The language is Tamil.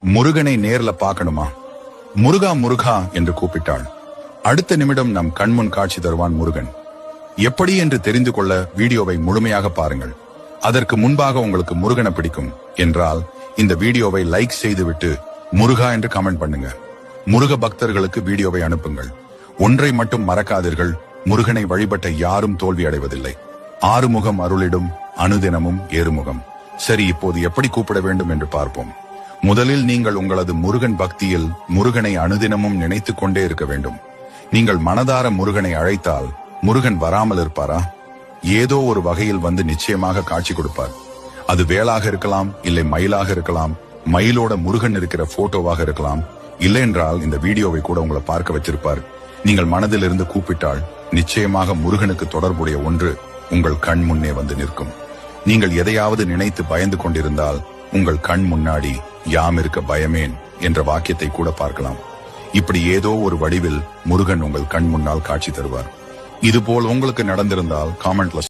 முருகனை நேர்ல பார்க்கணுமா? முருகா முருகா என்று கூப்பிட்டாள். அடுத்த நிமிடம் நம் கண்முன் காட்சி தருவான் முருகன். எப்படி என்று தெரிந்து கொள்ள வீடியோவை முழுமையாக பாருங்கள். அதற்கு முன்பாக உங்களுக்கு முருகனை பிடிக்கும் என்றால் இந்த வீடியோவை லைக் செய்துவிட்டு முருகா என்று கமெண்ட் பண்ணுங்க. முருக பக்தர்களுக்கு வீடியோவை அனுப்புங்கள். ஒன்றை மட்டும் மறக்காதீர்கள், முருகனை வழிபட்ட யாரும் தோல்வி அடைவதில்லை. ஆறுமுகம் அருளிடும், அனுதினமும் ஏறுமுகம். சரி, இப்போது எப்படி கூப்பிட வேண்டும் என்று பார்ப்போம். முதலில் நீங்கள் உங்களது முருகன் பக்தியில் முருகனை அனுதினமும் நினைத்துக் கொண்டே இருக்க வேண்டும். நீங்கள் மனதார முருகனை அழைத்தால் முருகன் வராமல் இருப்பாரா? ஏதோ ஒரு வகையில் வந்து நிச்சயமாக காட்சி கொடுப்பார். அது வேலாக இருக்கலாம், இல்லை மயிலாக இருக்கலாம், மயிலோட முருகன் இருக்கிற போட்டோவாக இருக்கலாம், இல்லை என்றால் இந்த வீடியோவை கூட உங்களை பார்க்க வச்சிருப்பார். நீங்கள் மனதில் இருந்து கூப்பிட்டால் நிச்சயமாக முருகனுக்கு தொடர்புடைய ஒன்று உங்கள் கண் முன்னே வந்து நிற்கும். நீங்கள் எதையாவது நினைத்து பயந்து கொண்டிருந்தால் உங்கள் கண் முன்னாடி யாம் இருக்க பயமேன் என்ற வாக்கியத்தை கூட பார்க்கலாம். இப்படி ஏதோ ஒரு வடிவில் முருகன் உங்கள் கண் முன்னால் காட்சி தருவார். இதுபோல் உங்களுக்கு நடந்திருந்தால் காமெண்ட்ல